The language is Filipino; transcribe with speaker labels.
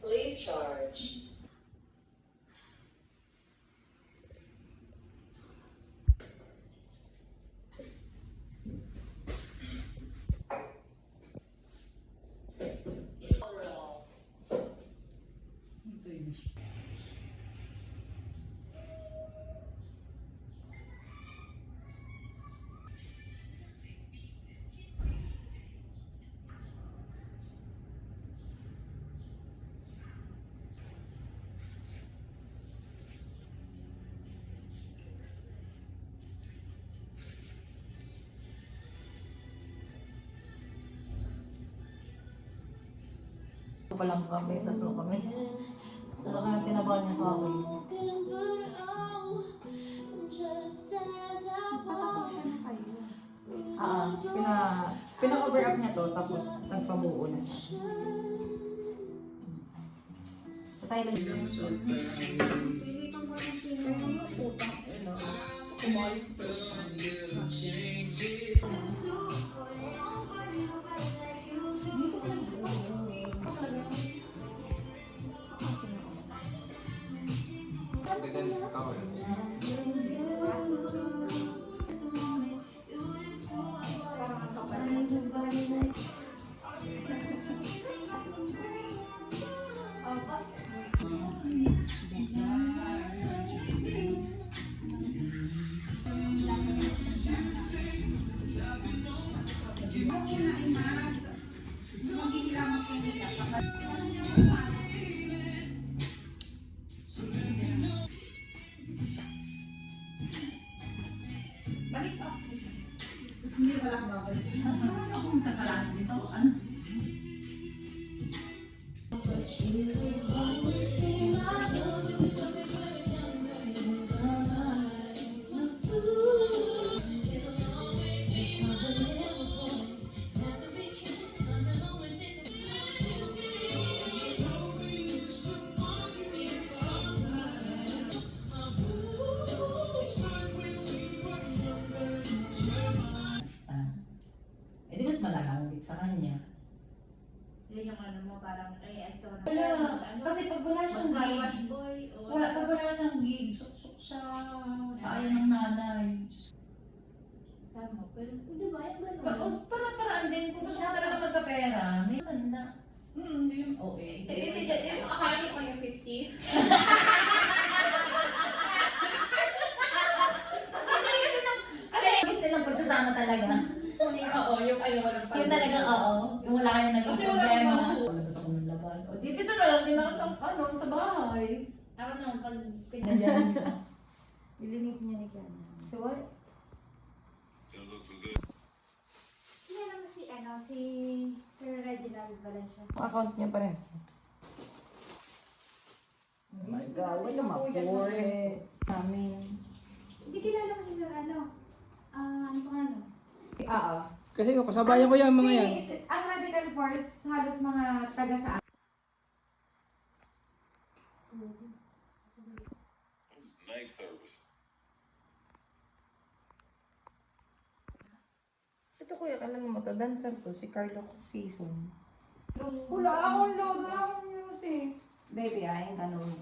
Speaker 1: Please charge.
Speaker 2: Pa lang kami, tatlo kami. Talagang tinabahan niya sa akin. Pina-cover up niya to, tapos nagpabuo na siya. Sa Thailand yun.
Speaker 3: Balik ka. Tapos hindi wala akong babalik. Ano akong kasalanan dito? Ano?
Speaker 2: Di mas malalamig sa kanya.
Speaker 4: Yun yung ano mo, parang, ay, ito na.
Speaker 2: Wala. Kasi pag wala siyang
Speaker 4: Magkawash
Speaker 2: gig,
Speaker 4: boy, o...
Speaker 2: pag wala siyang gig, suksok siya sa ayaw ng nanay.
Speaker 4: Tama, pero, di ba, yung gano'n?
Speaker 2: Para-paraan din, kung gusto mo talaga magkapera, may tanda. Hindi yung okay.
Speaker 4: Kasi yung akali ko yung 50.
Speaker 2: Kasi gusto ng pagsasama talaga.
Speaker 4: Oo, yung ayaw ng
Speaker 2: Yung talagang oo. Yung wala kayo naging
Speaker 4: Kasi wala
Speaker 2: problema.
Speaker 4: naman.
Speaker 2: Labas ako ng labas. O dito na lang din ako sa bahay.
Speaker 4: Ako naman, pag...
Speaker 2: Ilinisin niya ni Kiana. So what?
Speaker 4: Kilala mo si, si Sir Reginald Valencia.
Speaker 2: Account niya pa rin. Oh my God, wala mapuri. Amin.
Speaker 4: Hindi kilala mo si Sir, ano pa ano?
Speaker 5: Kasi kasabayan ko yan mga yan.
Speaker 4: Ang Radical Force, halos mga taga sa
Speaker 6: Night service.
Speaker 2: Ito kuya ka lang magka-dancer to, si Carlo Season.
Speaker 4: Wala akong load, wala akong music.
Speaker 2: Baby, ay, ganun.